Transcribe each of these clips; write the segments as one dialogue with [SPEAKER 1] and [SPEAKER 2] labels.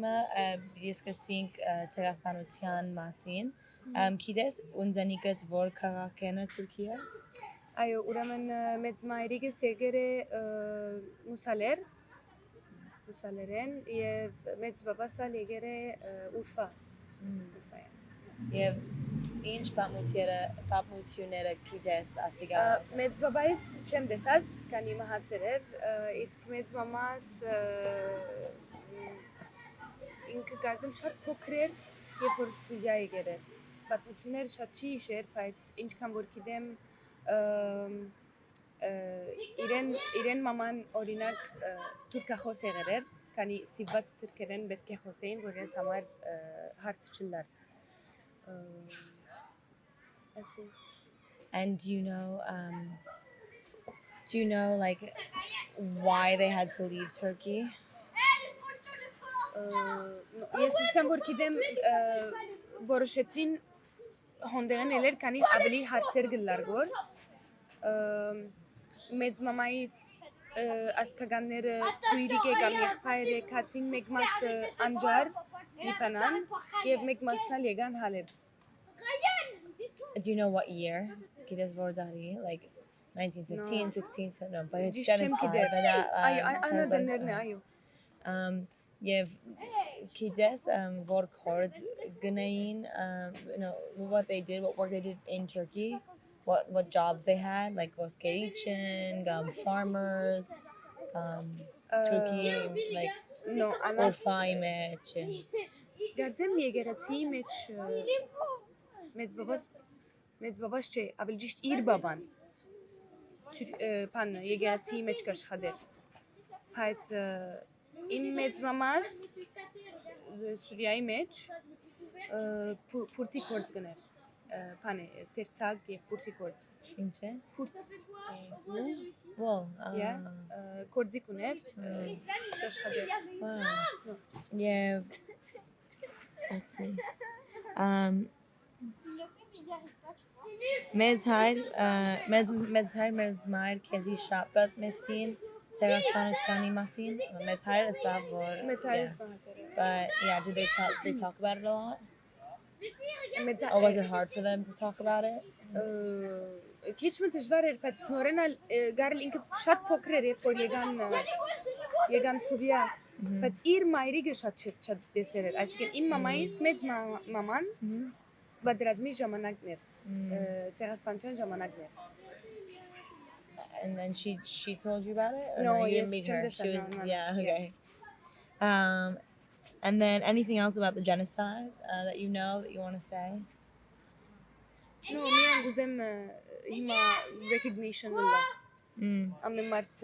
[SPEAKER 1] ուրեմը դիսկսինք ցեղասպանության մասին գիտես ունզանիկդ որ քաղաքն է Թուրքիա
[SPEAKER 2] այո ուրեմն մեծ մայրիկս եկել է մուսալերեն եւ մեծ բաբասալ եկել է Ուրֆայ
[SPEAKER 1] եւ ինչ պատմությունները գիտես ասիգա
[SPEAKER 2] մեծ բաբայից չեմ տեսած քանի մահացել էր իսկ մեծ մամաս ինքը գարդում շատ փոքր էր երբ որ Սուրիա եկել էր պատմությունները շատ չի հիշեր բայց ինչքան որ գիտեմ իրեն մաման օրինակ թուրքախոս եղել էր քանի ստիպված թուրքերեն պետք է խոսեին որ իրենց համար հարց չլար I see.
[SPEAKER 1] And do you know like why they had to leave Turkey?
[SPEAKER 2] Ես ինչքան որ գիտեմ որոշեցին հոնդերեն ելեր քանի ավելի հարցեր գլար գոր մեծ մամայիս ասկագանները քույրիկե կամ եղբայրը քացին մեկ մասը անջար լիբանան եւ մեկ մասն ալ եկան Հալեբ
[SPEAKER 1] Do you know what year? Գիտես որ դարի like 1915, 16, no, but it's
[SPEAKER 2] genocide.
[SPEAKER 1] Եվ գիտես որ քորդ գնային what they did, what work they did in Turkey, what jobs they had, like was kitchen, farmers, Turkey, like
[SPEAKER 2] no,
[SPEAKER 1] or faimeç.
[SPEAKER 2] Գարձեմ եկեղեցի մեջ մեծ բաբաս չէ, ավելի ճիշտ իր բաբան բանը եկեղեցի մեջ կաշխատեր բայց իմ մեծ մամաս Սուրիայի մեջ փուրտի գործ գներ բանը տերցակ եւ փուրտի գործ
[SPEAKER 1] Ինչ է?
[SPEAKER 2] Փուրտ
[SPEAKER 1] Well,
[SPEAKER 2] գործի կուներ կաշխատեր
[SPEAKER 1] Եվ let's see. Մեծ մայր քեզի շապատ մեծին ցեղասպանության մասին մեծ հայրը սա որ
[SPEAKER 2] մեծ հայրս մահացել
[SPEAKER 1] But yeah, did they talk about it a lot? Or was it hard for them to talk about it?
[SPEAKER 2] Քիչ մը դժվար էր, բայց նորեն գարել ինքը շատ փոքր էր, երբ որ եկան Սուրիա, բայց իր մայրիկը շատ դեսեր էր, այսինքն իմ մամայիս մեծ մաման բادرազմի ժամանակն էր, ցեղասպանության ժամանակն էր.
[SPEAKER 1] And then she told you about it? Or
[SPEAKER 2] No,
[SPEAKER 1] you
[SPEAKER 2] yes,
[SPEAKER 1] didn't meet her. She was
[SPEAKER 2] no.
[SPEAKER 1] yeah, okay. And then anything else about the genocide that you know that you want to say?
[SPEAKER 2] No, միան գուզեմ հիմա recognition լա. Ամեն մարդ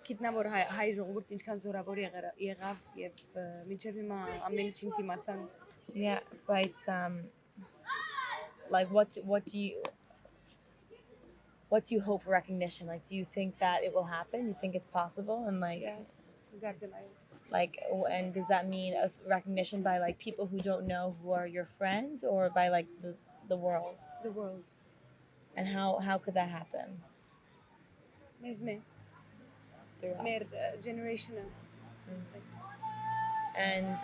[SPEAKER 2] գիտնա որ հայ ժողովուրդ ինչքան զորավոր եղավ եւ մինչեւ հիմա ամեն ինչ ինտիմացան.
[SPEAKER 1] Yeah, but like what do you hope for recognition? Like, do you think that it will happen? You think it's possible? And like, and does that mean a recognition by like people who don't know who are your friends, or by like the world?
[SPEAKER 2] The world.
[SPEAKER 1] And how could that happen?
[SPEAKER 2] Mezme.
[SPEAKER 1] Through us.
[SPEAKER 2] Mer generational.
[SPEAKER 1] And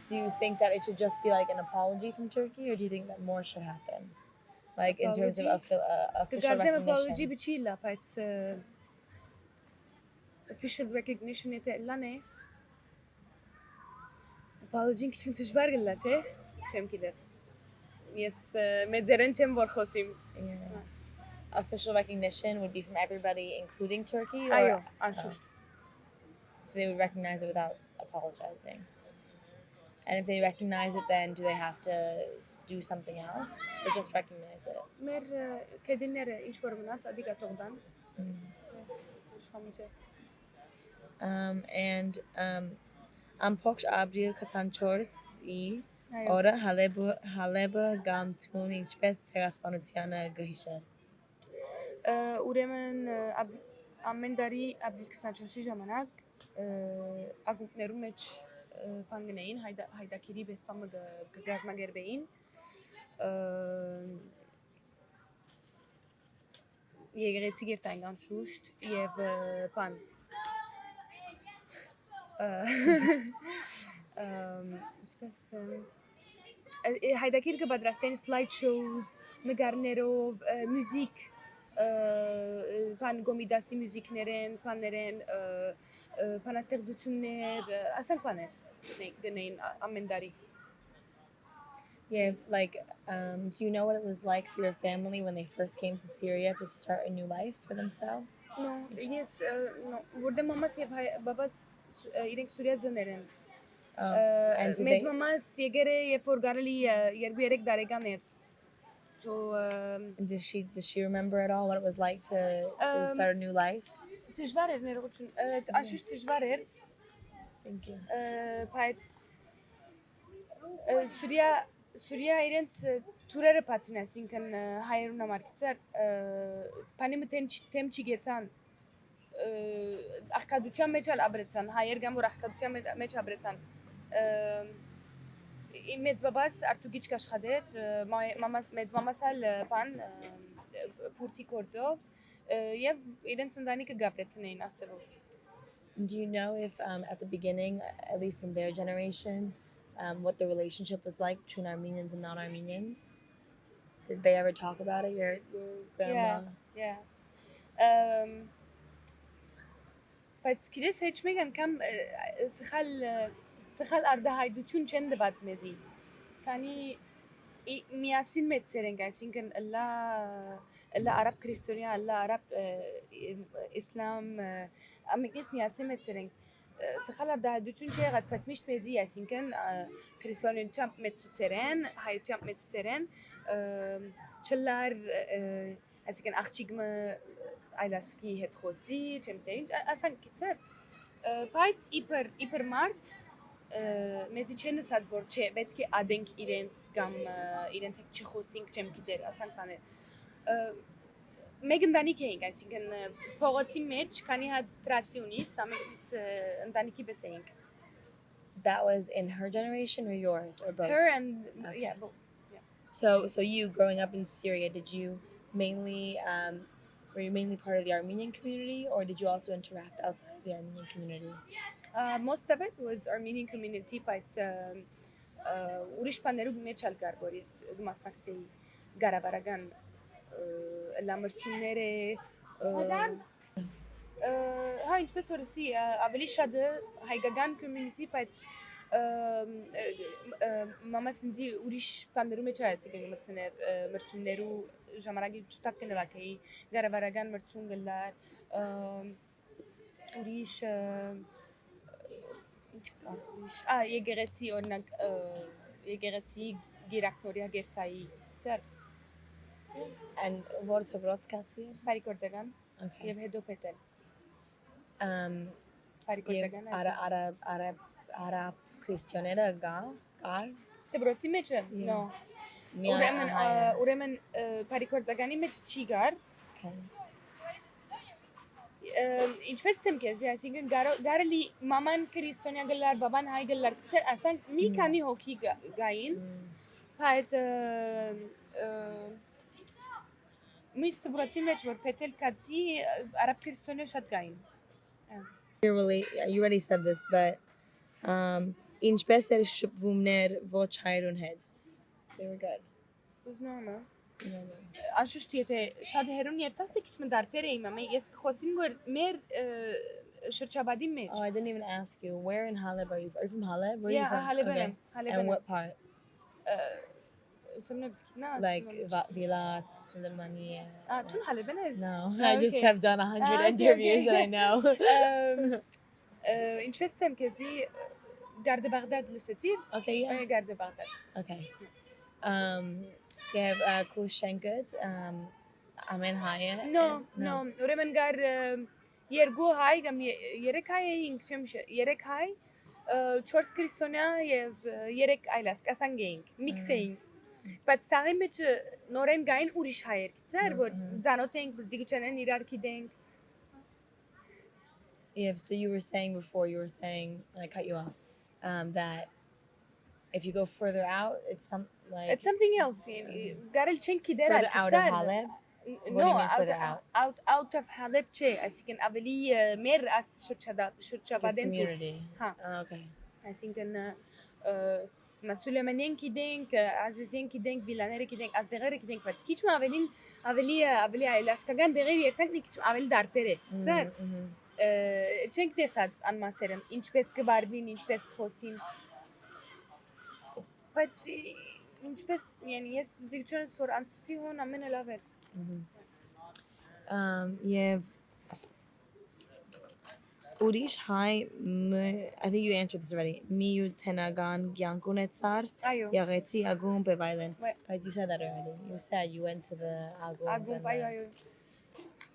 [SPEAKER 1] do you think that it should just be like an apology from Turkey, or do you think that more should happen? Like apology? In terms of official recognition?
[SPEAKER 2] Apology bichila, but official recognition ite lane. Apology kiçim tujvar gilla che? Chem kider. Yes, medzeren chem vor khosim.
[SPEAKER 1] Yeah. Official recognition would be from everybody, including Turkey?
[SPEAKER 2] Ayo, anshusht.
[SPEAKER 1] So they would recognize it without apologizing. And if they recognize it, then do they have to do something else, or just recognize it?
[SPEAKER 2] Mer kedinere ինչ որ մնաց ադիկա թողդան.
[SPEAKER 1] And ամփոքր ապրիլ 24-ի օրը Հալեբը գամ տուն ինչպես ցեղասպանությանը գհիշեր.
[SPEAKER 2] Ուրեմն ամեն տարի ապրիլ 24-ի ժամանակ ակումբներում մեջ բանգնեին հայդակիրի բեսպամը գազմագերբեին եկեղեցի գերտային կանշուշտ եւ բան هایداکیر که بدرستین سلاید شوز نگارنرو موزیک پان گومیداسی موزیک نرن پان نرن پان استخدامچونر اصلا پانر نین آمنداری.
[SPEAKER 1] Yeah, like, do you know what it was like for your family when they first came to Syria to start a new life for themselves?
[SPEAKER 2] No, yes, no. Burada mamas yev babas irek Suriye zaneren.
[SPEAKER 1] And did
[SPEAKER 2] Med
[SPEAKER 1] they,
[SPEAKER 2] mamas yegere ye forgarli yerbu yerek dareganer. So
[SPEAKER 1] and does she remember at all what it was like to start a new life?
[SPEAKER 2] tijvarer nerotun. Aşış tijvarer.
[SPEAKER 1] Thank you.
[SPEAKER 2] Payt Suriye irent turere patinesin kan hayıruna marketser. Panim temçi geçen ახკადუჩა მეჩალ აბრეცან ჰაიერ გამურ ახკადუჩა მეჩ აბრეცან იმ მეძბაბას ართუ გიჩკაშხადერ მამას მეძმამასალ პან ფურთი კორძო եւ իրեն ծնդանիկը գաբրեցնեին աստծո.
[SPEAKER 1] Do you know if at the beginning, at least in their generation, what the relationship was like between Armenians and non-Armenians? Did they ever talk about it? Your grandma?
[SPEAKER 2] Yeah. Բայց քիրես հեչմեկ անգամ սխալ արդահայտություն չեն դված մեզի։ Քանի միասին մեծեր ենք, այսինքն ըլլա արաբ քրիստոնյա, ըլլա արաբ իսլամ, ամենքից միասին մեծեր ենք։ Սխալ արդահայտություն չի եղած, բայց միշտ մեզի, այսինքն քրիստոնեությամբ մեծուծեր են, հայությամբ մեծուծեր են, չլար, այսինքն աղջիկը այլասկի հետ խոսի, չեմ տերին, ասան կիցեր, բայց իպր մարդ մեզի չեն նսած, որ չէ, պետք է ադենք իրենց կամ իրենց հետ չխոսինք, չեմ գիտեր, ասան կաներ, մեկ ընտանիք էինք, այսինքն փողոցի մեջ, քանի հատ տրացի ունիս, ամենքից ընտանիքի պես էինք.
[SPEAKER 1] That was in her generation or yours, or both?
[SPEAKER 2] Her and, yeah, both. Yeah.
[SPEAKER 1] So you growing up in Syria, did you mainly... were you mainly part of the Armenian community, or did you also interact outside of the Armenian community?
[SPEAKER 2] Most of it was Armenian community, but ուրիշ բաներու մեջ ալ կար, որ ես մասնակցեի գարավարական լամրությունները հա ինչպես որ ասի ավելի շատ հայկական community, բայց մամաս ինձի ուրիշ բաներու մեջ այսինքն մտցներ մրցումներու ժամանակի ճուտակ կնվակեի գարավարական մրցում գլար ուրիշ ինչ կար ուրիշ եկեղեցի օրինակ եկեղեցի գիրակնորիա գերտայի ծեր
[SPEAKER 1] And what Tobrotskatsi?
[SPEAKER 2] Parikordzagan.
[SPEAKER 1] Okay.
[SPEAKER 2] Եվ հետո պետել
[SPEAKER 1] Arab Christianera gar?
[SPEAKER 2] Դբրոցի մեջը no ուրեմն Parikordzagan-ի մեջ չի գար ինչպես եմ քեզ այսինքն գարելի մաման քրիստոնյա գլար բաբան հայ գլար ցեր ասանք մի քանի հոգի գային բայց միշտ դբրոցի մեջ որ պետել կացի արաբ քրիստոնյա շատ գային.
[SPEAKER 1] You already said this, but ինչպես էր շփումներ ոչ հայրուն հետ? They were good.
[SPEAKER 2] It was normal. Անշուշտ եթե շատ հերուն երթաստի քիչ մդարբեր էի մամա ես խոսիմ որ մեր շրջաբադի մեջ.
[SPEAKER 1] Oh, I didn't even ask you. Where in Haleb are you? Are you from Haleb? Where
[SPEAKER 2] yeah,
[SPEAKER 1] are you from?
[SPEAKER 2] Haleb.
[SPEAKER 1] Okay. And what part? Like Vilat, Suleimania.
[SPEAKER 2] Tun Haleb is?
[SPEAKER 1] No, I just have done 100 interviews and I know.
[SPEAKER 2] Interesting كذي Garde Baghdad لستير.
[SPEAKER 1] Okay, yeah.
[SPEAKER 2] Garde Baghdad.
[SPEAKER 1] Okay. You have Kushengut, Amen Haya.
[SPEAKER 2] No. ուրեմն գար երկու հայ կամ երեք հայ էինք, չեմ երեք հայ, 4 քրիստոնյա եւ 3 այլասկ ասանք էինք, միքս էինք. Բայց սաղի մեջ նորեն գային ուրիշ հայեր գիտեր, որ ծանոթ էինք, բզդիգուչանեն իրար գիտենք.
[SPEAKER 1] Yeah, so you were saying before, and I cut you off, that if you go further out, it's
[SPEAKER 2] something else. Garel chenki der
[SPEAKER 1] further out of Haleb? What do you mean further out?
[SPEAKER 2] Out of Haleb che, այսինքն ավելի մեր as շրջաբադեն դուրս.
[SPEAKER 1] Community. Oh, okay.
[SPEAKER 2] այսինքն Սուլեյմանյան գիտենք, Ազիզյան գիտենք, Վիլաները գիտենք, ազդեղերը գիտենք, բայց քիչ ավելի այլասկական դեղեր երթանք մի քիչ ավելի դարբեր է, ծեր չենք տեսած անմասերը, ինչպես կվարվին, ինչպես կխոսին, բայց ինչպես, yəni ես զիգչոնս որ անցուցի հոն ամենը լավ էր։
[SPEAKER 1] Եվ ուրիշ հայ, I think you answered this already. Միութենական կյանք ունեցար,
[SPEAKER 2] Այո։
[SPEAKER 1] եղեցի ագումբ եւ այլն.
[SPEAKER 2] Right.
[SPEAKER 1] But you said that already. You said you went to the ագումբ.
[SPEAKER 2] Ագումբ, այո։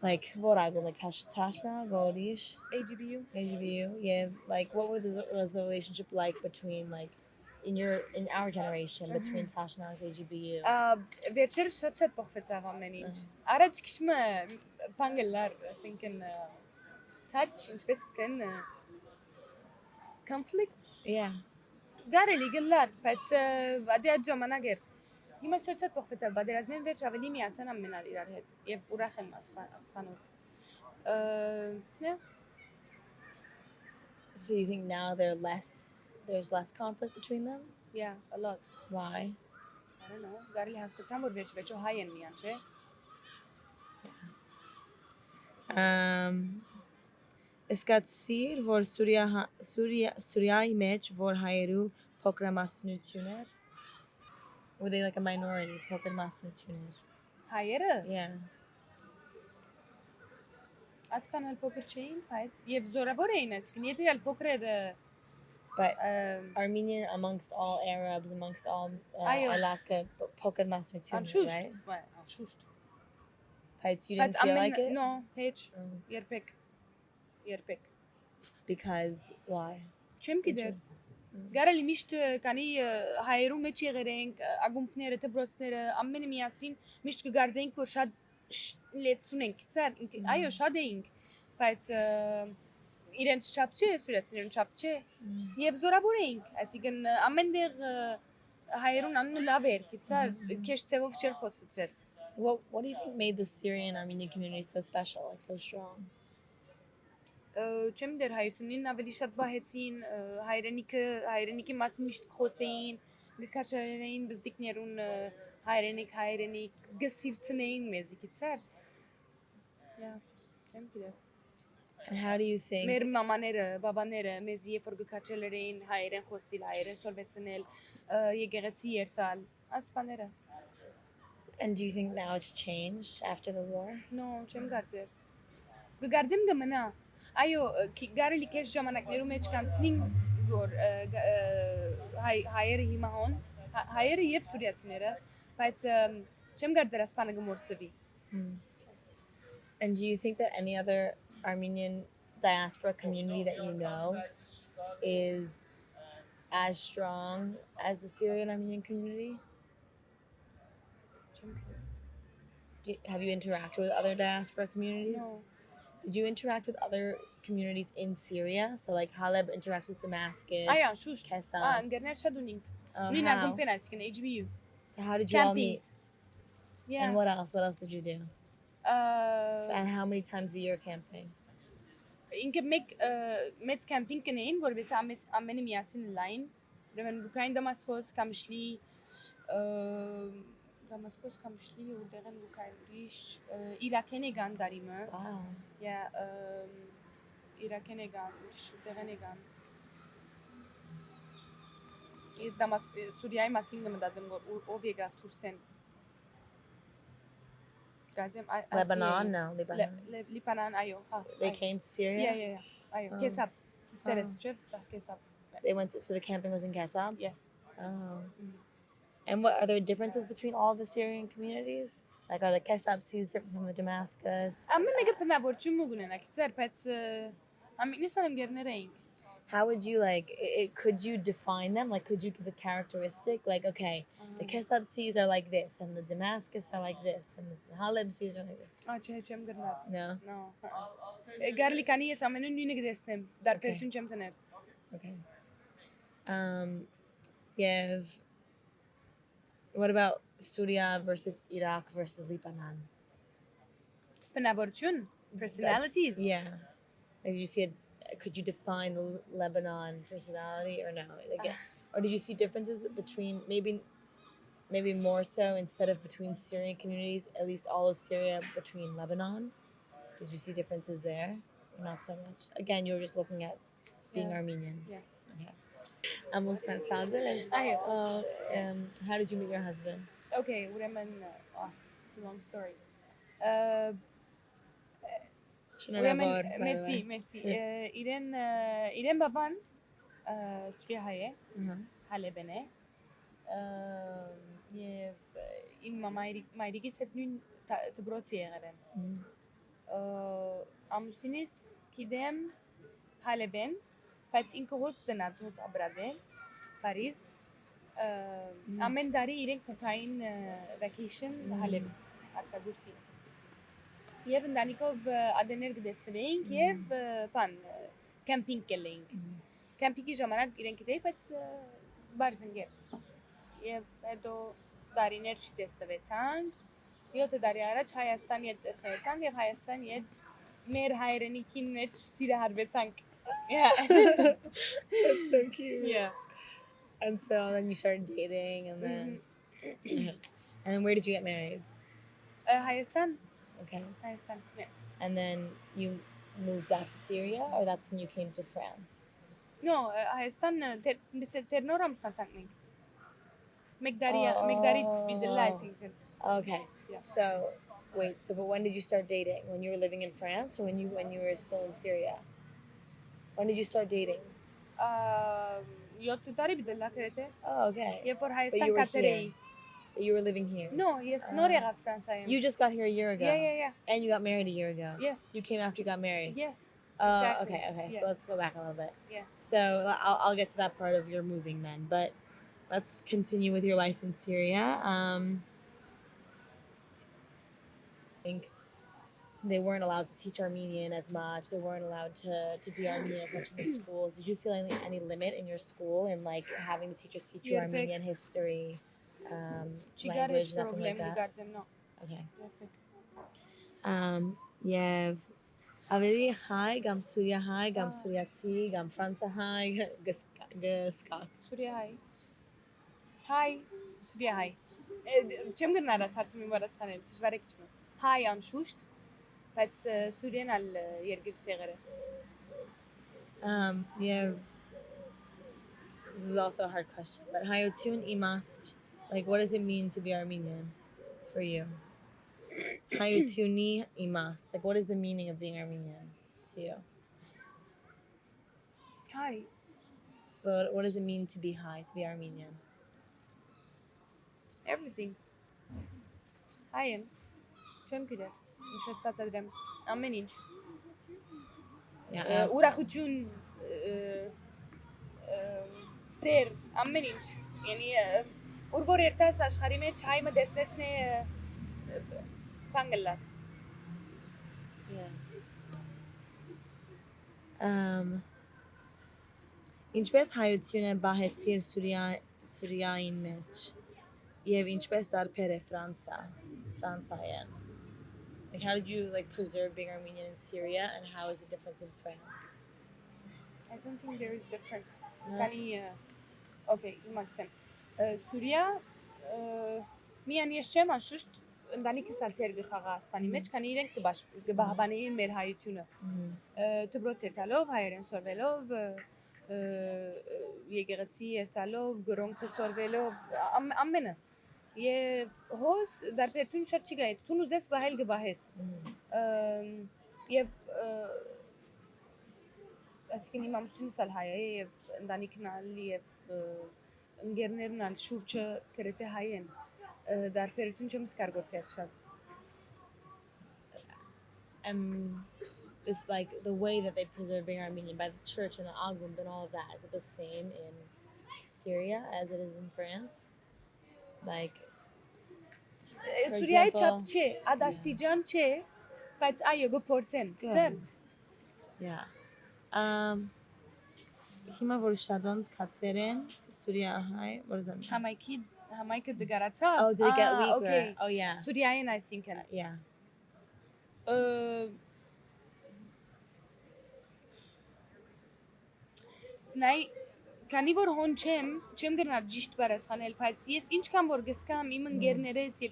[SPEAKER 1] Like what ագումբ? Like Tashna, ուրիշ,
[SPEAKER 2] AGBU.
[SPEAKER 1] AGBU. Yeah. Like what was the relationship like between like in our generation between Tashna and AGBU?
[SPEAKER 2] Վերջերս շատ փոխվեցավ ամեն ինչ։ Առաջ քիչ մը բանգելար, ասենքն touch, ինչպես կսեն conflict.
[SPEAKER 1] Yeah.
[SPEAKER 2] Գարելի գլար, բայց ադի այդ ժամանակ էր։ Հիմա շատ փոխվեցավ, բادرազմեն վերջ ավելի միացան ամենալ իրար հետ եւ ուրախ եմ ասպանով։ Yeah.
[SPEAKER 1] So you think now there's less conflict between them?
[SPEAKER 2] Yeah, a lot.
[SPEAKER 1] Why?
[SPEAKER 2] I don't know. Գարելի հասկացամ որ վերջ հայ են միան, չէ՞։
[SPEAKER 1] Սկացիր որ Սուրիայի մեջ որ հայերու փոքրամասնություն էր. Were they like a minority փոքրամասնություն էր?
[SPEAKER 2] Հայերը։
[SPEAKER 1] Yeah.
[SPEAKER 2] Այդքան էլ փոքր չէին, բայց եւ զորավոր էին, այսինքն եթե էլ փոքր էր
[SPEAKER 1] But Armenian amongst all Arabs, amongst all Alaska փոքրամասնություն, right?
[SPEAKER 2] Right, անշուշտ։
[SPEAKER 1] Բայց you didn't feel like it?
[SPEAKER 2] No, heç, երբեք։
[SPEAKER 1] Because why?
[SPEAKER 2] Չեմ գիտեր։ Գարելի միշտ կանի հայերու մեջ եղեր ենք, ագումբները, դպրոցները, ամենը միասին միշտ կգարձեինք որ շատ լեցուն ենք, ծեր, այո, շատ էինք, բայց իրենց չափ չէ, սուրացիներն չափ չէ, եւ զորավոր էինք, այսինքն ամենտեղ հայերուն անունը լավ էր, ծեր, քեշ ծևով չէր խոսեցվեր։
[SPEAKER 1] What do you think made the Syrian Armenian community so special, like so strong?
[SPEAKER 2] Չեմ դեր հայությունին ավելի շատ բահեցին, հայրենիքի մասին միշտ խոսեին, գկաչերային բզդիկներուն հայրենիք գսիրցնեին մեզիկի ծեր։ Yeah, չեմ գիտեր։
[SPEAKER 1] And how do you think
[SPEAKER 2] Մեր մամաները, բաբաները մեզ երբ որ գկաչելեր էին հայերեն խոսիլ, հայերեն սորվեցնել, եկեղեցի երթալ, ասպաները։
[SPEAKER 1] And do you think now it's changed after the war?
[SPEAKER 2] No, չեմ կարծեր։ Գգարձեմ գմնա։ Այո, գարելի քեզ ժամանակներում մեջ կանցնին որ հայերը հիմա հոն, հայերը եւ սուրիացիները, բայց չեմ կարծեր ասպանը գմորցվի։
[SPEAKER 1] And do you think that any other Armenian diaspora community that you know is as strong as the Syrian Armenian community? Have you interacted with other diaspora communities?
[SPEAKER 2] No.
[SPEAKER 1] Did you interact with other communities in Syria? So like Haleb interacts with Damascus,
[SPEAKER 2] Այո, շուշտ։
[SPEAKER 1] Kesam.
[SPEAKER 2] Ընկերներ շատ ունենք։
[SPEAKER 1] How?
[SPEAKER 2] Նույնակ գումբեր այսինքն HBU։
[SPEAKER 1] So how did you all meet?
[SPEAKER 2] Yeah.
[SPEAKER 1] And what else? What else did you do? So, and how many times a year camping?
[SPEAKER 2] Ինքը մեծ կեմպինգ կնեին, որովհետեւ ամենը միասին լայն, ուրեմն Բուկային Դամասկոս, Կամշլի, Դամասկոս, Կամշլի, որտեղն Բուկային ուրիշ, Իրաքեն եկան դարիմը։
[SPEAKER 1] Wow.
[SPEAKER 2] Yeah, Իրաքեն եկան, որտեղն եկան։ Ես Սուրիայի մասին մտածեմ, որ ով եկավ Թուրքեն։
[SPEAKER 1] Lebanon? No, Lebanon.
[SPEAKER 2] Libanon, այո, հա։
[SPEAKER 1] They came to Syria?
[SPEAKER 2] Yeah, այո, Kesab, Seres, Chevsta, Kesab.
[SPEAKER 1] They went so the camping was in Kesab?
[SPEAKER 2] Yes.
[SPEAKER 1] Oh. And what are there differences between all the Syrian communities? Like are the Kesabtis different from the Damascus?
[SPEAKER 2] Ամեն մեկը բնավորություն ունենակ, ծեր, բայց ամենիսան ընկերներ էին։
[SPEAKER 1] How would you could you define them? Like could you give a characteristic? Like okay, the Kesabtis are like this and the Damascus are like this and the Halebsis are like this.
[SPEAKER 2] Չեմ գրնար։
[SPEAKER 1] No?
[SPEAKER 2] No. Գարլի կանի ես ամենուն նույնը գտեսնեմ, դարբերություն չեմ տներ։
[SPEAKER 1] Okay. Yeah. What about Syria versus Iraq versus Lebanon?
[SPEAKER 2] Բնավորություն, personalities.
[SPEAKER 1] Yeah. Like you see could you define the Lebanon personality or no? Like, or did you see differences between maybe more so instead of between Syrian communities, at least all of Syria between Lebanon? Did you see differences there? Or not so much. Again, you were just looking at being
[SPEAKER 2] Yeah.
[SPEAKER 1] Armenian.
[SPEAKER 2] Yeah.
[SPEAKER 1] Okay. How did you meet your husband?
[SPEAKER 2] Okay, ուրեմն it's a long story. Uh, ուրեմն
[SPEAKER 1] Շնորհավոր, by the
[SPEAKER 2] merci,
[SPEAKER 1] way.
[SPEAKER 2] merci. Իրեն բաբան Սուրիահայ է,
[SPEAKER 1] Uh-huh.
[SPEAKER 2] Հալեբեն է։ Եվ իմ մայրիկիս հետ նույն դպրոցի եղել են։ Ամուսինիս գիտեմ Հալեբեն, բայց ինքը հոս ծնած հոս ապրած է Փարիզ։ Ամեն տարի իրենք փոքային vacation Հալեբ արձակուրդի։ Եվ ընտանիքով ադեներ գտեսնվեինք եւ բան կեմպինգ գելեինք։ Կեմպինգի ժամանակ իրենք գիտեի, բայց բարձընկեր։ Եվ հետո տարիներ չտեսնվեցանք։ 7 տարի առաջ Հայաստանի հետ տեսնվեցանք եւ Հայաստանի հետ մեր հայրենիքին մեջ սիրահարվեցանք։ Yeah.
[SPEAKER 1] That's so cute.
[SPEAKER 2] Yeah.
[SPEAKER 1] And so then you started dating, and then and then where did you get married?
[SPEAKER 2] Հայաստան,
[SPEAKER 1] Okay.
[SPEAKER 2] Հայաստան։ Yeah.
[SPEAKER 1] And then you moved back to Syria, or that's when you came to France?
[SPEAKER 2] No, Հայաստան տերնոր ամուսնացանք մենք։ Մեկ տարի բիդելա այսինքն։
[SPEAKER 1] Okay.
[SPEAKER 2] Yeah.
[SPEAKER 1] So wait. So but when did you start dating? When you were living in France, or when you were still in Syria? When did you start dating?
[SPEAKER 2] 7 տարի բիդելա կրեթե։
[SPEAKER 1] Oh, okay.
[SPEAKER 2] Երբ որ
[SPEAKER 1] But
[SPEAKER 2] Հայաստան
[SPEAKER 1] you were
[SPEAKER 2] կացեր
[SPEAKER 1] here.
[SPEAKER 2] էի։
[SPEAKER 1] But you were living here.
[SPEAKER 2] No, yes, նոր եղավ Ֆրանսայում։
[SPEAKER 1] You just got here a year ago.
[SPEAKER 2] Yeah.
[SPEAKER 1] And you got married a year ago.
[SPEAKER 2] Yes.
[SPEAKER 1] You came after you got married.
[SPEAKER 2] Yes.
[SPEAKER 1] Oh,
[SPEAKER 2] Exactly.
[SPEAKER 1] okay.
[SPEAKER 2] Yeah.
[SPEAKER 1] So let's go back a little bit.
[SPEAKER 2] Yeah.
[SPEAKER 1] So I'll get to that part of your moving then, but let's continue with your life in Syria. I think they weren't allowed to teach Armenian as much. They weren't allowed to be Armenian as much in the schools. Did you feel any limit in your school in like having the teachers teach you Armenian history, language, nothing like that? Okay. Եվ ավելի հայ, կամ Սուրիա հայ, կամ Սուրիացի, կամ Ֆրանսա հայ, գսկա։
[SPEAKER 2] Սուրիա հայ։ Հայ, Սուրիա հայ։ Չեմ գնալ աս հարցումի պատասխանել, դժվար է քիչ։ Հայ անշուշտ, բայց Սուրիան ալ երկիր սեղերը։
[SPEAKER 1] Yeah. This is also a hard question, but Hayotun imast, like what does it mean to be Armenian for you? Hayotuni imas, like what is the meaning of being Armenian to you?
[SPEAKER 2] Hi.
[SPEAKER 1] But what does it mean to be to be Armenian?
[SPEAKER 2] Everything. Hi եմ։ Չեմ գիտեր։ Ինչպես բացատրեմ։ Ամեն ինչ։
[SPEAKER 1] Yeah.
[SPEAKER 2] Ուրախություն, սեր, ամեն ինչ։ Յանի ուր որ երթաս աշխարհի մեջ հայը դեսնեսն է Panglas.
[SPEAKER 1] Yeah. Ինչպես հայությունը բահեցիր Սուրիային մեջ եւ ինչպես դարբեր է Ֆրանսայեն. Like how did you like preserve being Armenian in Syria, and how is the difference in France?
[SPEAKER 2] I don't think there is difference.
[SPEAKER 1] No?
[SPEAKER 2] Okay, իմացեմ։ Սուրիա միան ես չեմ անշուշտ ընտանիքս ալ թեր գխաղա ասպանի մեջ, քանի իրենք կբահաբանեին մեր հայությունը։ Դպրոց երթալով, հայերեն սորվելով, եկեղեցի երթալով, գրոնքը սորվելով, ամենը։ Եվ հոս դարբերություն շատ չի գայ, դու ուզես բահել գբահես։ Եվ այսինքն իմ ամուսինս ալ հայ է եւ ընտանիքն ալ եւ ընկերներն ալ շուրջը գրեթե հայ են։ Դարբերություն չեմ սկար գործեր շատ։
[SPEAKER 1] Just like the way that they preserve being Armenian by the church and the Agum and all of that, is it the same in Syria as it is in France? Like
[SPEAKER 2] Սուրիայի չափ չէ, ադաստիճան չէ, բայց այո գործեն, գցեն։
[SPEAKER 1] Yeah. Հիմա որ շատոնց կացեր են Սուրիա հայ, what does that mean?
[SPEAKER 2] Համայնքը դգարացավ։
[SPEAKER 1] Oh, did it get weaker?
[SPEAKER 2] Okay.
[SPEAKER 1] Oh, yeah.
[SPEAKER 2] Սուրիային այսինքն։
[SPEAKER 1] Yeah.
[SPEAKER 2] Նայ քանի որ հոն չեմ գնալ ճիշտ բարձրանել, բայց ես ինչքան որ գսկամ իմ ընկերներես եւ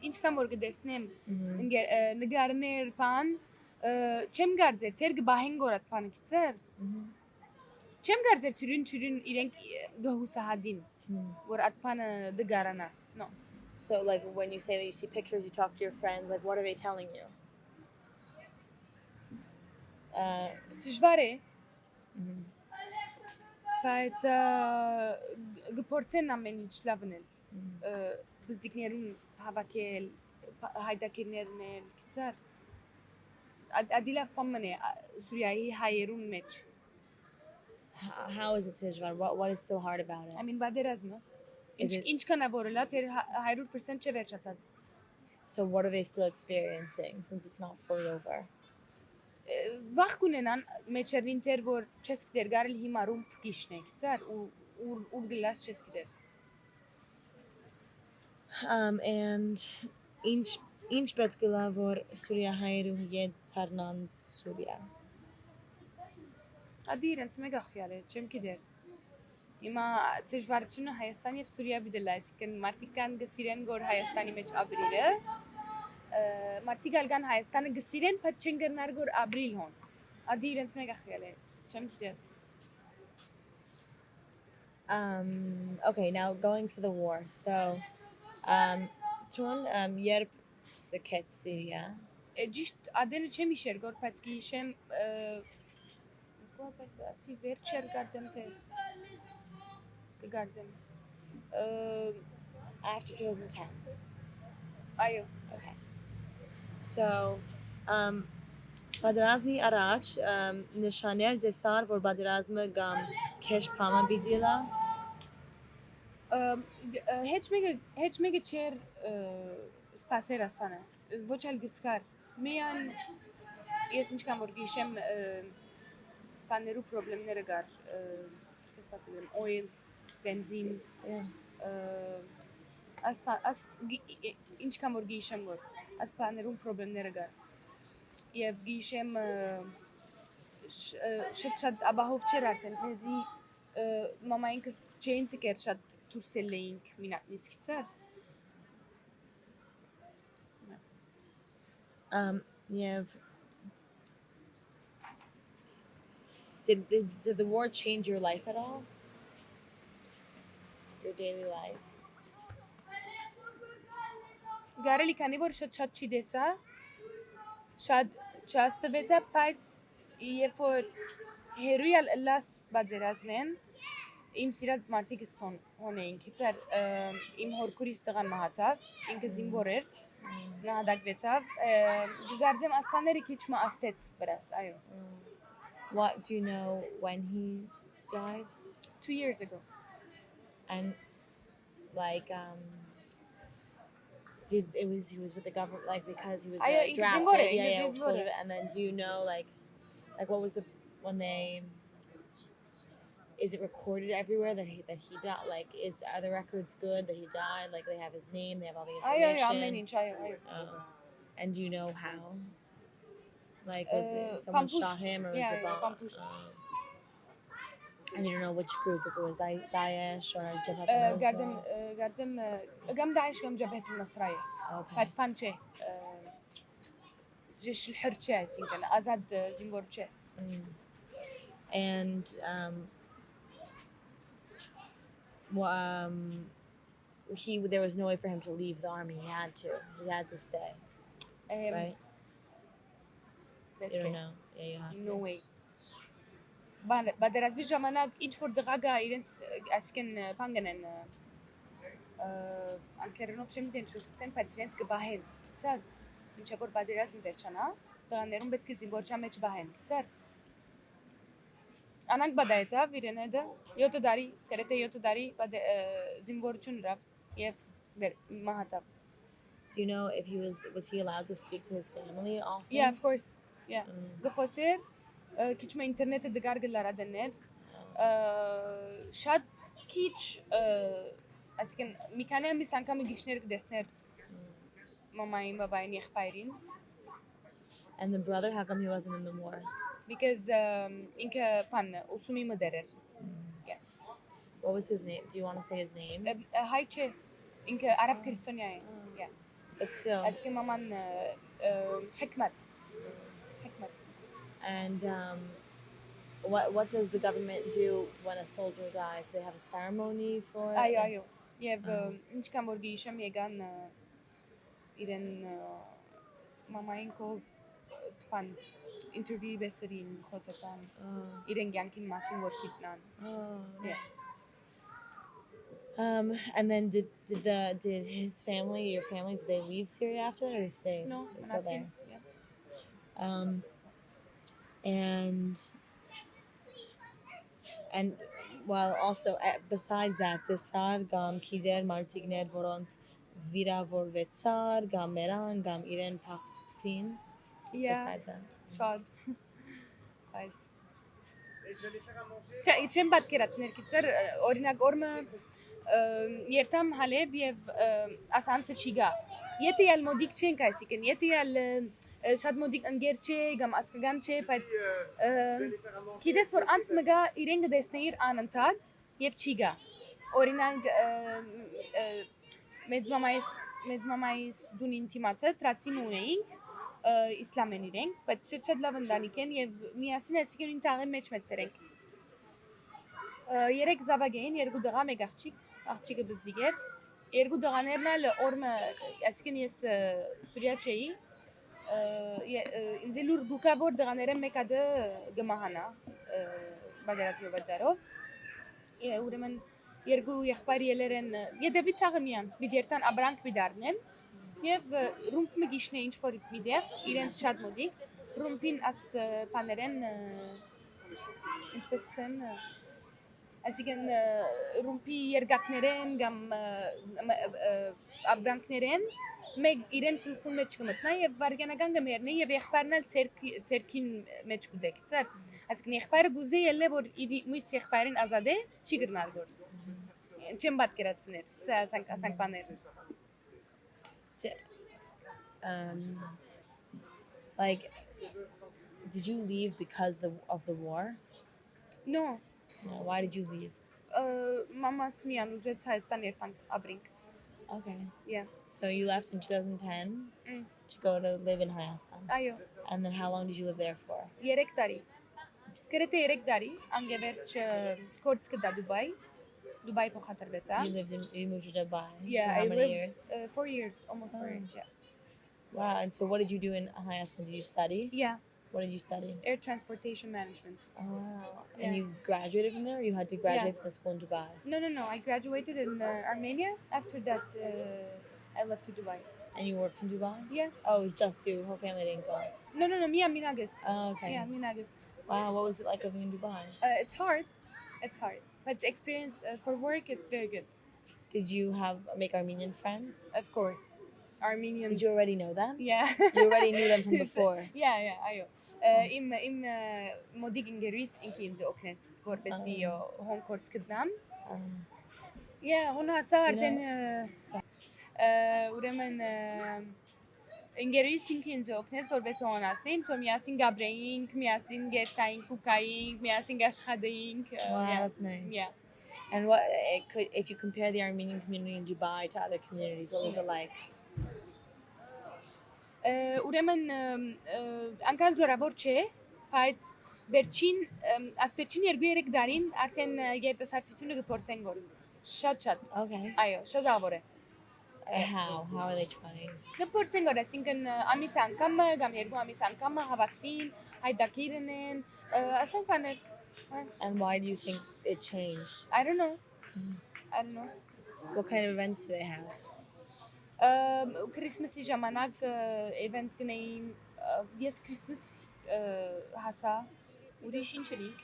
[SPEAKER 2] ինչքան որ գտեսնեմ նգարներ բան չեմ գարձեր թեր գբահեն գորատ բանը գծեր չեմ գարձեր թյուրին իրենք գահուսահադին որ at բանը դգարանա no.
[SPEAKER 1] So like when you say that you see pictures, you talk to your friends, like what are they telling you?
[SPEAKER 2] Դժվար է բայց գփորձեն ամեն ինչ լավնել բզդիկներուն հավաքել հայդակիրներն էլ գցար Adilaf Pamane, Suriyahi hayerun mech.
[SPEAKER 1] How is it Tijwan? What is so hard about it?
[SPEAKER 2] I mean, baderazma. Inch kana vorla ter 100% cheverchatsat.
[SPEAKER 1] So what are they still experiencing since it's not fully over?
[SPEAKER 2] Vachkunenan mechernin ter vor cheskider garil himarum pkishnek tsar urglas cheskider.
[SPEAKER 1] And inch betgula vor Suriya hayru yed tarnan Suriya.
[SPEAKER 2] Adirens mega khiyale chem kider. Ima tejvarchuna Հայաստանի եւ Սուրիա բիդելա, այսինքն մարտիկան գսիրեն գոր Հայաստանի մեջ ապրիլը, մարտիկալգան Հայաստանը գսիրեն, բայց չեն գնար գոր ապրիլ հոն։ Ադի իրենց մեկա խիալ է, չեմ գիտեր։
[SPEAKER 1] Okay, now going to the war. So, tun yerb seket Syria.
[SPEAKER 2] Ճիշտ ադենը չեմ իշեր գոր, բայց գիշեմ Cosa si vercher gardzem te gardzem
[SPEAKER 1] After 2010.
[SPEAKER 2] Ayo.
[SPEAKER 1] Okay. So, Badrazmi Araz nishaner desar vor Badrazmi gam kesh pama bidila.
[SPEAKER 2] Heç mege çer spaser asfana. Voçal giskar. Meyan yesin çıkan vor gişem paneru problemlere gar spasirim oil, benzin. As ինչքան որ գիշեմ որ as panerun problemlere gar. Եվ գիշեմ շատ աբահով չեր արդեն մեզի մամայինքս չէին ցկեր շատ դուրսել էինք մինատնիսկ ծար.
[SPEAKER 1] Եվ Did the war change your life at all? Your daily life?
[SPEAKER 2] Gareli քանի որ շատ չի դեսա շատ չաստվեցա բայց երբ որ հերույալ լաս բادرազմեն իմ սիրած մարդիկս հոնեին քիծար իմ հորքուրիս տղան մահացավ ինքը զինվոր էր նահատակվեցավ գարձեմ ասպաների քիչ մը աստեց վրաս այո
[SPEAKER 1] What do you know when he died?
[SPEAKER 2] 2 years ago.
[SPEAKER 1] And like he was with the government like because he was drafted sort of, and then do you know like what was the when they is it recorded everywhere that he died like are the records good that he died like they have his name they have all the information and do you know how like was it someone shot him or was it bomb? And you don't know which group, if it was Daesh or Jabhat al-Nusra?
[SPEAKER 2] Gardem Daesh gam Jabhat al-Nusra. But panche جيش الحرچه I think and Azad Zimborche.
[SPEAKER 1] And there was no way for him to leave the army. He had to stay. Right?
[SPEAKER 2] You
[SPEAKER 1] don't know. Yeah, you have to.
[SPEAKER 2] No way. But there has been ժամանակ ինչ որ դղագա իրենց այսինքն բանգանեն անկերնով չեմ դեն չուսկսեն բայց իրենց կբահեն ցար ինչա որ բادرազմ վերջանա դղաներուն պետք է զինվորչա մեջ բահեն ցար անանք բադայեցավ իրենը 7 տարի դերեթե 7 տարի զինվորություն ռավ եւ մահացավ.
[SPEAKER 1] Do you know if was he allowed to speak to his family often?
[SPEAKER 2] Yeah, of course. Yeah. Գխոսեր քիչ մը ինտերնետը դգար գլարա դներ շատ քիչ այսինքն մի քանի ամիս անգամ գիշներ կդեսներ մամային բաբային եղբայրին
[SPEAKER 1] And the brother how come he wasn't in the war?
[SPEAKER 2] because inka pan usumi mederer. Yeah.
[SPEAKER 1] What was his name? Do you want to say his name?
[SPEAKER 2] Hay che inka Arab Kristonya. Yeah.
[SPEAKER 1] But still.
[SPEAKER 2] Eski maman hikmat. Hikmat.
[SPEAKER 1] And what does the government do when a soldier dies? Do they have a ceremony for it?
[SPEAKER 2] Ayo. Yev inch kam vorgi isham yegan iren mamayinkov tpan interview beserin khosatan. Iren yankin masin workitnan. Yeah.
[SPEAKER 1] And then did his family, your family, did they leave Syria after that, or they stayed?
[SPEAKER 2] No,
[SPEAKER 1] They're
[SPEAKER 2] not
[SPEAKER 1] still there.
[SPEAKER 2] Yeah.
[SPEAKER 1] And well, also besides that, desar gam kider martigner vorons vira vorvetsar gam meran gam iren pachtsin.
[SPEAKER 2] Yeah.
[SPEAKER 1] Besides that,
[SPEAKER 2] Shad. Բայց Չէ, չեմ պատկերացնել կիցեր օրինակ օրը երթամ հալեբ եւ ասանցը չի գա։ Եթե յալ մոդիկ չենք այսիկն, եթե յալ շատ մոդիկ ընկեր չէ, կամ ասկական չէ, բայց գիտես որ անց մգա իրեն գտեսնեիր անընդհատ եւ չի գա։ Օրինակ մեծ մամայիս դուն ինտիմացա տրացին ունեինք իսլամեն իրենք, բայց շատ լավ ընտանիք են եւ միասին այսիկն ինտաղի մեջ մեծերենք։ Երեք զավակ էին, երկու դղա, մեկ աղջիկ, աղջիկը բզդիգեր։ Երկու դղաներն էլ օրը, այսինքն ես Սուրիա չէի, ինձ լուր գուկա որ դղաները մեկադը գմահանա բادرազմի վաճառով։ Ուրեմն երկու եղբայր ելեր են, յետևի թաղը միան, բիդերտան աբրանք բիդարնեն, եւ ռումբ մի գիշն է ինչ որ բիդեղ, իրենց շատ մոդիկ, ռումբին աս պաներեն, ինչպես կսեն, այսինքն ռումբի երգակներեն կամ աբրանքներեն մեկ իրեն գլխուն մեջ կմտնա եւ վարգանական կմեռնի եւ եղբայրն էլ ցերքին մեջ կուտեք ծեր այսինքն եղբայրը գուզե ելը որ մյուս եղբայրին ազատե չի գրնար որ չեմ պատկերացնել ծե ասանք բաներ
[SPEAKER 1] like did you leave because of the war?
[SPEAKER 2] No.
[SPEAKER 1] No, why did you leave?
[SPEAKER 2] Մամաս միան ուզեց Հայաստան երթանք ապրենք.
[SPEAKER 1] Okay.
[SPEAKER 2] Yeah.
[SPEAKER 1] So you left in 2010 to go to live in Hayastan.
[SPEAKER 2] Այո.
[SPEAKER 1] And then how long did you live there for?
[SPEAKER 2] 3 տարի. Գրեթե 3 տարի, անգևերջ կորց կդա Դուբայ. Dubai փոխադրվեցա.
[SPEAKER 1] You moved to Dubai.
[SPEAKER 2] Yeah,
[SPEAKER 1] for how
[SPEAKER 2] I
[SPEAKER 1] many
[SPEAKER 2] lived
[SPEAKER 1] years?
[SPEAKER 2] 4 years, almost 4 years, yeah.
[SPEAKER 1] Wow, and so what did you do in Hayastan? Did you study?
[SPEAKER 2] Yeah.
[SPEAKER 1] What did you study?
[SPEAKER 2] Air transportation management.
[SPEAKER 1] Oh, wow.
[SPEAKER 2] Yeah.
[SPEAKER 1] And you graduated from there, or you had to graduate from a school in Dubai?
[SPEAKER 2] No. I graduated in Armenia. After that, I left to Dubai.
[SPEAKER 1] And you worked in Dubai?
[SPEAKER 2] Yeah.
[SPEAKER 1] Oh, it was just you. Whole family didn't go?
[SPEAKER 2] No. Me and Minagas.
[SPEAKER 1] Oh, okay.
[SPEAKER 2] Yeah, Minagas.
[SPEAKER 1] Wow, what was it like living in Dubai?
[SPEAKER 2] It's hard. But the experience for work, it's very good.
[SPEAKER 1] Did you make Armenian friends?
[SPEAKER 2] Of course. Armenians.
[SPEAKER 1] Did you already know them?
[SPEAKER 2] Yeah.
[SPEAKER 1] You already knew them from before?
[SPEAKER 2] Yeah, այո։ Իմ մոդիկ ինգերուիս ինքի ինձ օգնեց, որպեսզի հոն կորց գտնամ։ Yeah, հոն հասա արդեն ուրեմն ինգերուիս ինքը ինձ օգնեց, որպեսզի հոն հասնեին, so միասին գաբրեինք, միասին գերտայինք, կուկայինք, միասին աշխատեինք։
[SPEAKER 1] Wow, that's nice.
[SPEAKER 2] Yeah.
[SPEAKER 1] And if you compare the Armenian community in Dubai to other communities, what was it like?
[SPEAKER 2] Ուրեմն անկան զորավոր չէ, բայց վերջին երկու-երեք դարին արդեն երիտասարդությունը կփորձեն որ շատ
[SPEAKER 1] Okay.
[SPEAKER 2] այո շատ ավոր է
[SPEAKER 1] How are they trying?
[SPEAKER 2] կփորձեն որ այսինքն ամիս անգամ կամ երկու ամիս անգամ հավաքվին հայտակիրն են ասենք բաներ
[SPEAKER 1] And why do you think it changed?
[SPEAKER 2] I don't know.
[SPEAKER 1] What kind of events do they have?
[SPEAKER 2] Christmas-ի ժամանակ event կնեին ես Christmas հասա ուրիշ ինչ էինք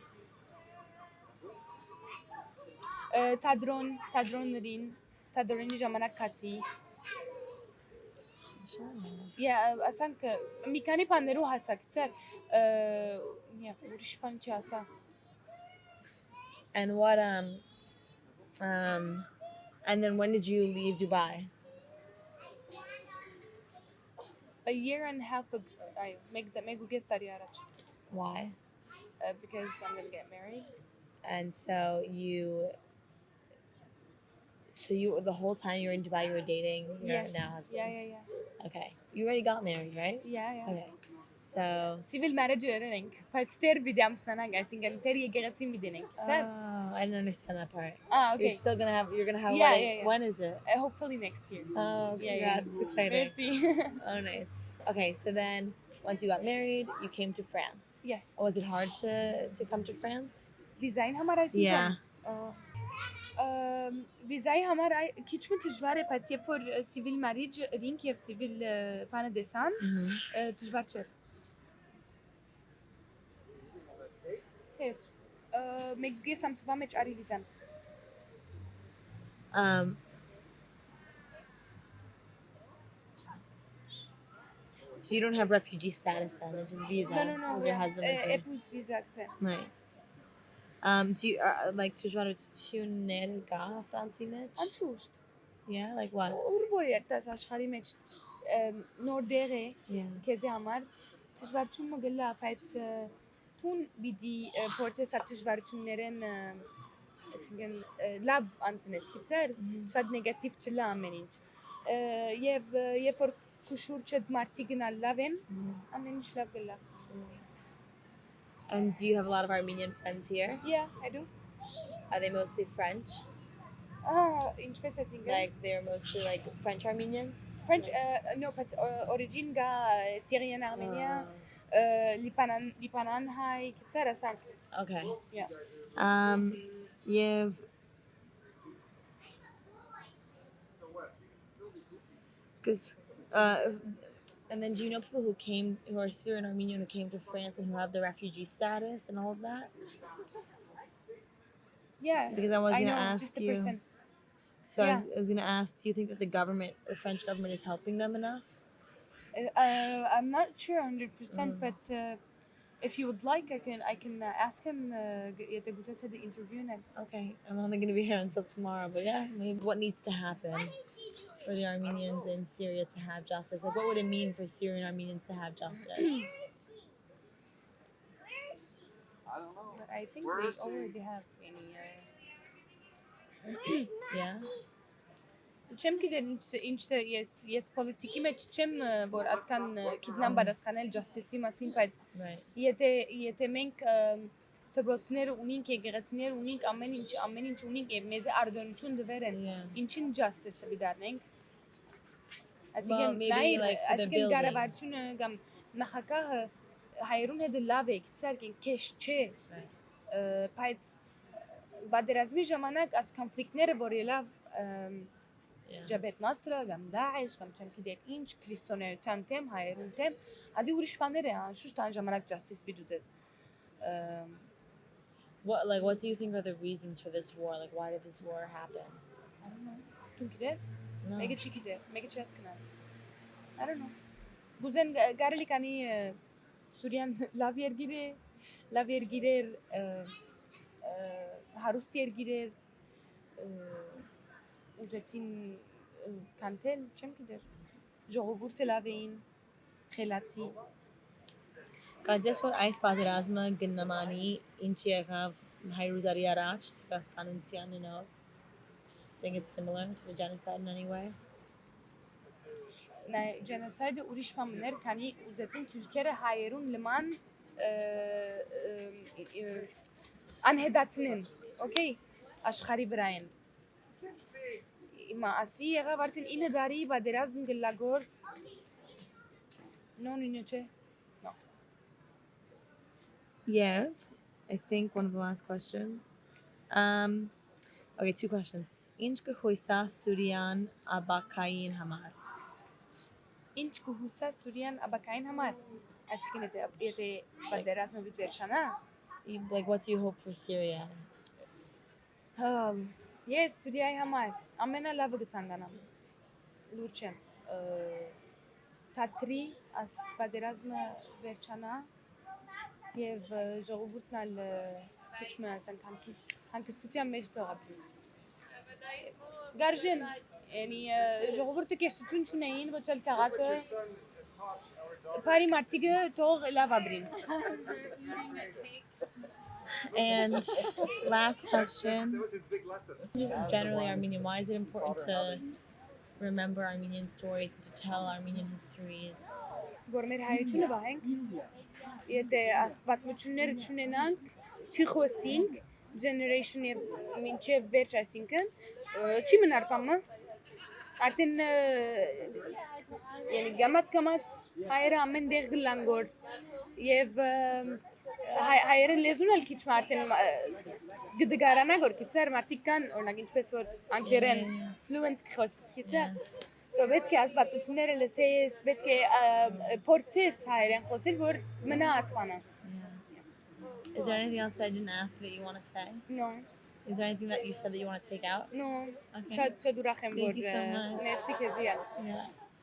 [SPEAKER 2] թադրոնի ժամանակ կացի ասանք մի քանի բաներու հասա գցեր ուրիշ բան չի հասա
[SPEAKER 1] And what and then when did you leave Dubai?
[SPEAKER 2] A year and a half ago. Make the tarի առաջ.
[SPEAKER 1] Why?
[SPEAKER 2] because I'm gonna get married.
[SPEAKER 1] And so you the whole time you were in Dubai, you were dating your
[SPEAKER 2] Yes.
[SPEAKER 1] now husband.
[SPEAKER 2] Yeah.
[SPEAKER 1] Okay. You already got married, right?
[SPEAKER 2] Yeah.
[SPEAKER 1] Okay. So
[SPEAKER 2] Civil marriage öğrenerek. Patster bidem sana gelsin. Yani teriye geretim bidenek.
[SPEAKER 1] I didn't understand that part.
[SPEAKER 2] Okay.
[SPEAKER 1] You're gonna have a
[SPEAKER 2] Yeah,
[SPEAKER 1] wedding.
[SPEAKER 2] yeah.
[SPEAKER 1] When is it?
[SPEAKER 2] Hopefully next year.
[SPEAKER 1] Oh, congrats. It's exciting.
[SPEAKER 2] Merci.
[SPEAKER 1] Oh, nice. Okay, so then once you got married, you came to France.
[SPEAKER 2] Yes.
[SPEAKER 1] Was it hard to come to France?
[SPEAKER 2] Design हमारा ऐसी
[SPEAKER 1] Yeah.
[SPEAKER 2] ویزای هەمارە کیچمن تژوارێ پەتیە فۆر سیڤیل ماریج رینک یەف سیڤیل پانە دێسان تژوار چێر هێچ مێگوێ سامچڤا مێچ ئاری ویزان
[SPEAKER 1] So you don't have refugee status then? It's just visa.
[SPEAKER 2] No.
[SPEAKER 1] Because your husband is in.
[SPEAKER 2] épouse visa kse
[SPEAKER 1] Nice. Do you like تجوار تشونرگا فرانسينج?
[SPEAKER 2] anşuşt
[SPEAKER 1] Yeah, like what?
[SPEAKER 2] urvoriyet tas aşxari meç nordere
[SPEAKER 1] Yeah.
[SPEAKER 2] kezi hamar tijvar çun magalla payt tun bidi procesa tijvar çunların اسمن لاب انتنس كتير شاد نيجاتيف تلا امنينج يفر كشور شد مارتيجنا لافين امنينج لاف قلا.
[SPEAKER 1] And do you have a lot of Armenian friends here?
[SPEAKER 2] Yeah, I do.
[SPEAKER 1] Are they mostly French?
[SPEAKER 2] In specific
[SPEAKER 1] Like they're mostly like French Armenian?
[SPEAKER 2] French no but origin ga Syrian Armenian Libanon high كتير أسان.
[SPEAKER 1] Okay.
[SPEAKER 2] Yeah.
[SPEAKER 1] You've because and then do you know people who are Syrian Armenian who came to France and who have the refugee status and all of that?
[SPEAKER 2] Yeah.
[SPEAKER 1] Because I was going to ask
[SPEAKER 2] just a
[SPEAKER 1] you.
[SPEAKER 2] person.
[SPEAKER 1] So I was going to ask, do you think that the French government is helping them enough?
[SPEAKER 2] I'm not sure 100%, but if you would like, I can ask him. يتجوز the interview now.
[SPEAKER 1] Okay, I'm only going to be here until tomorrow, but yeah, maybe what needs to happen for the Armenians in Syria to have justice? Like, what would it mean for Syrian Armenians to have justice?
[SPEAKER 2] I don't know. But I think they already have any.
[SPEAKER 1] Yeah.
[SPEAKER 2] چم كده إنش yes politiki meç çem vor atkan kidnan badasxanel justice masin payt yete menk تبرسنر ونين كيغتسنر ونين أمنين ونين مزه أردن شون دفرن إنشين justice بدارنك أسيكن قاربارشون قام نخكاه هيرون هذا اللافك تساركن كيش چه payt بعد رزمي جمانك أس conflict نر بوريلاف جبهة نصرة قام داعش قام كم كده إنش كريستونير تانتم هايرون تم هذه ورش فاندره شوش تان جمانك justice بيجوزس.
[SPEAKER 1] What do you think are the reasons for this war? Like, why did this war happen?
[SPEAKER 2] I don't know. تون كدهs?
[SPEAKER 1] No.
[SPEAKER 2] ميجا شيء كده ميجا شيء أسكنار. I don't know. بوزن قارلي كاني سوريان لافير جيرر هاروستير جيرر وزتين كانتل كم كده جوابور تلاوين خلاتي
[SPEAKER 1] Gazes for ice patirasma gnamani inchiega hayrudari aracht faspanuntian enough. Think it's similar to the genocide in any way?
[SPEAKER 2] نه genocide وريش فامنر كاني وزتين تركيا هايرون لمان انهداتنن اوكي اشخاري براين ما اسي غابرتن إنه داري بادرازم قلاقور no نينوچه no.
[SPEAKER 1] Yeah, I think one of the last questions. Okay, two questions. Inchka hoisa Surian abakayin hamar.
[SPEAKER 2] Inchka hoisa Surian abakayin hamar. Asikin ete badarazm bitverchana.
[SPEAKER 1] Like, what do you hope for Syria?
[SPEAKER 2] Yes, Syria hamar. Amena lava gitsanganam. Lurchem. Tatri as badarazm verchana. Yev jogurtna al كتشما سن هانكستوتيا ميجتو غابي غارجن يعني جوغورتك يستون شنين بتشل تاعك باري مارتيغ توغ لا فابرين
[SPEAKER 1] And last question. Generally Armenian, why is it important to remember Armenian stories and to tell Armenian histories?
[SPEAKER 2] Որ մեր հայությունը վահենք, եթե պատմությունները չունենանք, չի խոսինք, generation եւ մինչեւ վերջ, այսինքն չի մնար բամը, արդեն yəni գամած հայերը ամեն տեղ գլան գոր եւ հայերը լեզուն էլ քիչ արդեն գդգարանա գոր քիչեր մարդիկ կան օրինակ ինչպես որ անգլերեն fluent խոսիցքիցը So պետք է ասպատությունները լսես, պետք է փորձես հայերեն խոսել, որ մնա ատվանը։
[SPEAKER 1] Is there anything else that I didn't ask that you want to say?
[SPEAKER 2] No.
[SPEAKER 1] Is there anything that you said that you want to take out?
[SPEAKER 2] No.
[SPEAKER 1] Okay.
[SPEAKER 2] Շատ ուրախ եմ, որ
[SPEAKER 1] Thank you so much.
[SPEAKER 2] Մերսի քեզի։
[SPEAKER 1] Yeah.